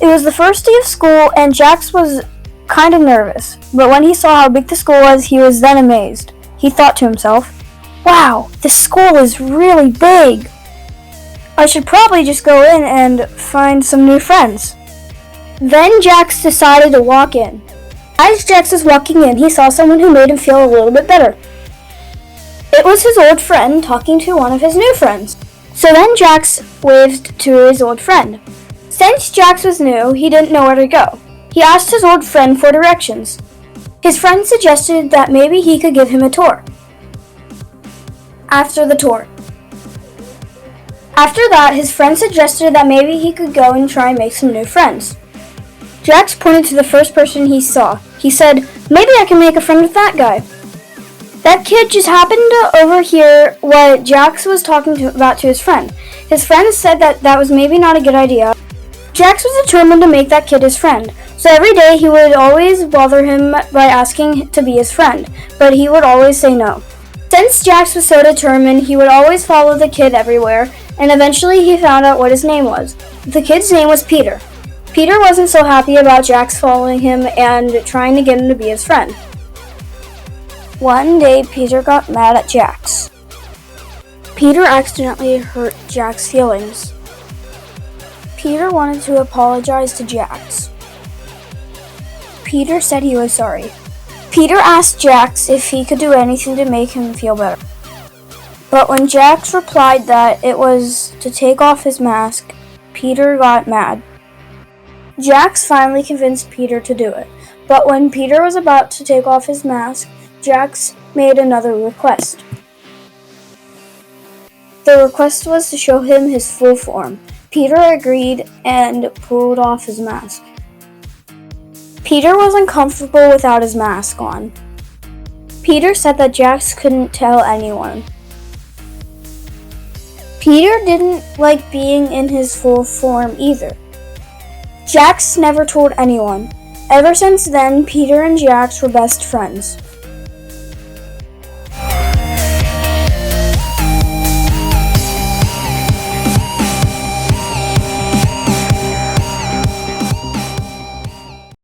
It was the first day of school, and Jax was kind of nervous, but when he saw how big the school was, he was then amazed. He thought to himself, "Wow, this school is really big. I should probably just go in and find some new friends." Then Jax decided to walk in. As Jax was walking in, he saw someone who made him feel a little bit better. It was his old friend talking to one of his new friends. So then Jax waved to his old friend. Since Jax was new, he didn't know where to go. He asked his old friend for directions. His friend suggested that maybe he could give him a tour. After that, his friend suggested that maybe he could go and try and make some new friends. Jax pointed to the first person he saw. He said, "Maybe I can make a friend with that guy." That kid just happened to overhear what Jax was talking about to his friend. His friend said that was maybe not a good idea. Jax was determined to make that kid his friend, so every day he would always bother him by asking to be his friend, but he would always say no. Since Jax was so determined, he would always follow the kid everywhere, and eventually he found out what his name was. The kid's name was Peter. Peter wasn't so happy about Jax following him and trying to get him to be his friend. One day, Peter got mad at Jax. Peter accidentally hurt Jax's feelings. Peter wanted to apologize to Jax. Peter said he was sorry. Peter asked Jax if he could do anything to make him feel better. But when Jax replied that it was to take off his mask, Peter got mad. Jax finally convinced Peter to do it, but when Peter was about to take off his mask, Jax made another request. The request was to show him his full form. Peter agreed and pulled off his mask. Peter was uncomfortable without his mask on. Peter said that Jax couldn't tell anyone. Peter didn't like being in his full form either. Jax never told anyone. Ever since then, Peter and Jax were best friends.